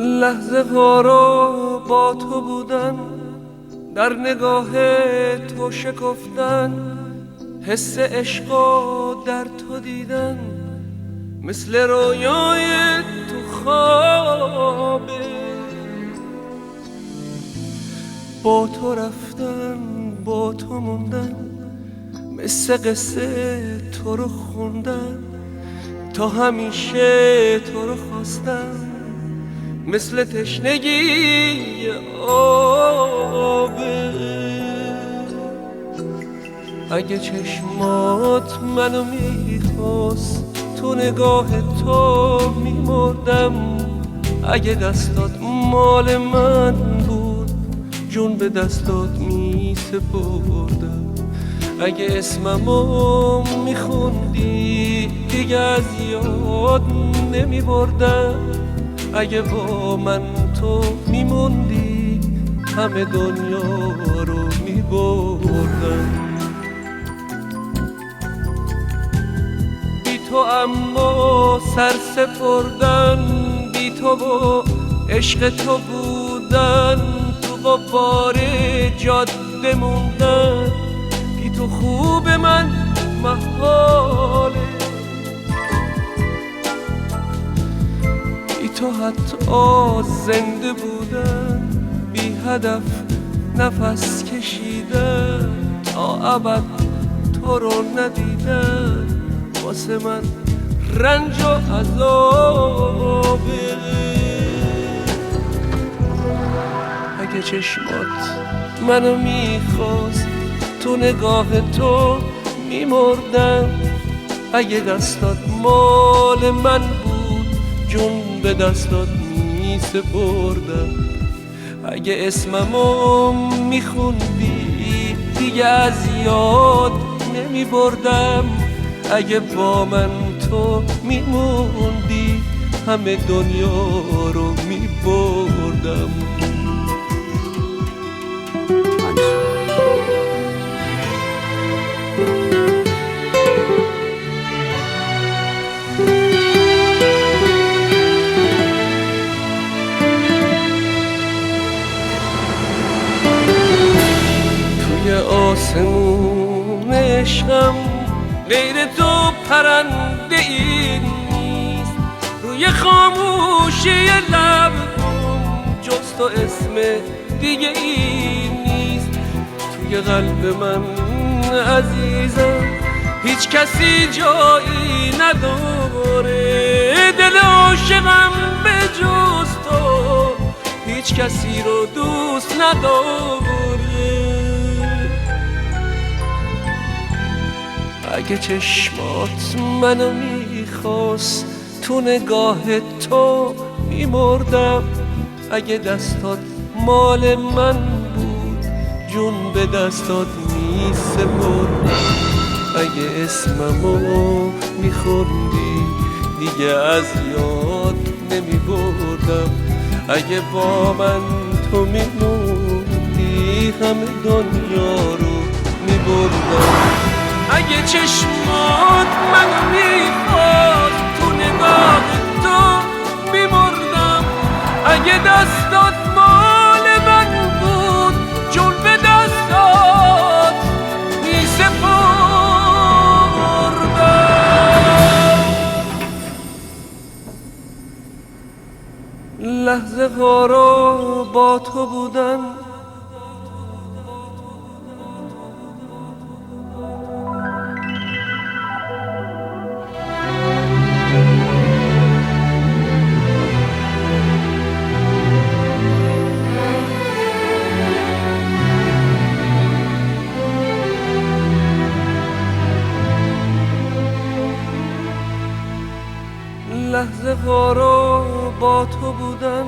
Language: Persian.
لحظه ها رو با تو بودن، در نگاه تو شکفتن، حس عشقا در تو دیدن، مثل رویای تو خوابه. با تو رفتن، با تو موندن، مثل قصه تو رو خوندن، تا همیشه تو رو خواستن، مثل تشنگی آبه. اگه چشمات منو میخواست، تو نگاه تو میمردم. اگه دستات مال من بود، جون به دستات میسپردم. اگه اسممو میخوندی، دیگه از یاد نمیبردم. اگه با من تو میموندی، همه دنیا رو میبردم. بی تو اما سر سپردن، بی تو با عشق تو بودن، تو غبار جاده موندن. بی تو خوب من محاله، بی تو حتی زنده بودن، بی هدف نفس کشیدن، تا ابد تو رو ندیدن، واسه من رنج و عذابه. اگه چشمات منو میخواست، تو نگاه تو میمردم. اگه دستات مال من بود، جون به دستات میسپردم. اگه اسممو میخوندی، دیگه از یاد نمیبردم. اگه با من تو میموندی، همه دنیا رو میبردم. توی آسمون عشقم غیر تو پرنده ای نیست، روی خاموشی لبم جز تو اسم دیگه ای نیست. توی قلب من عزیزم هیچ کسی جایی نداره، دل عاشقم به جز تو هیچ کسی رو دوست نداره. اگه چشمات منو میخواست، تو نگاه تو میمردم. اگه دستات مال من بود، جون به دستات میسپردم. اگه اسممو میخوندی، دیگه از یاد نمیبردم. اگه با من تو میموندی، همه دنیا رو میبردم. اگه چشمات منو میخواست، تو نگاه تو میمردم. اگه دستات مال من بود، جون به دستات میسپردم. لحظه ها رو با تو بودن، لحظه ها رو با تو بودن.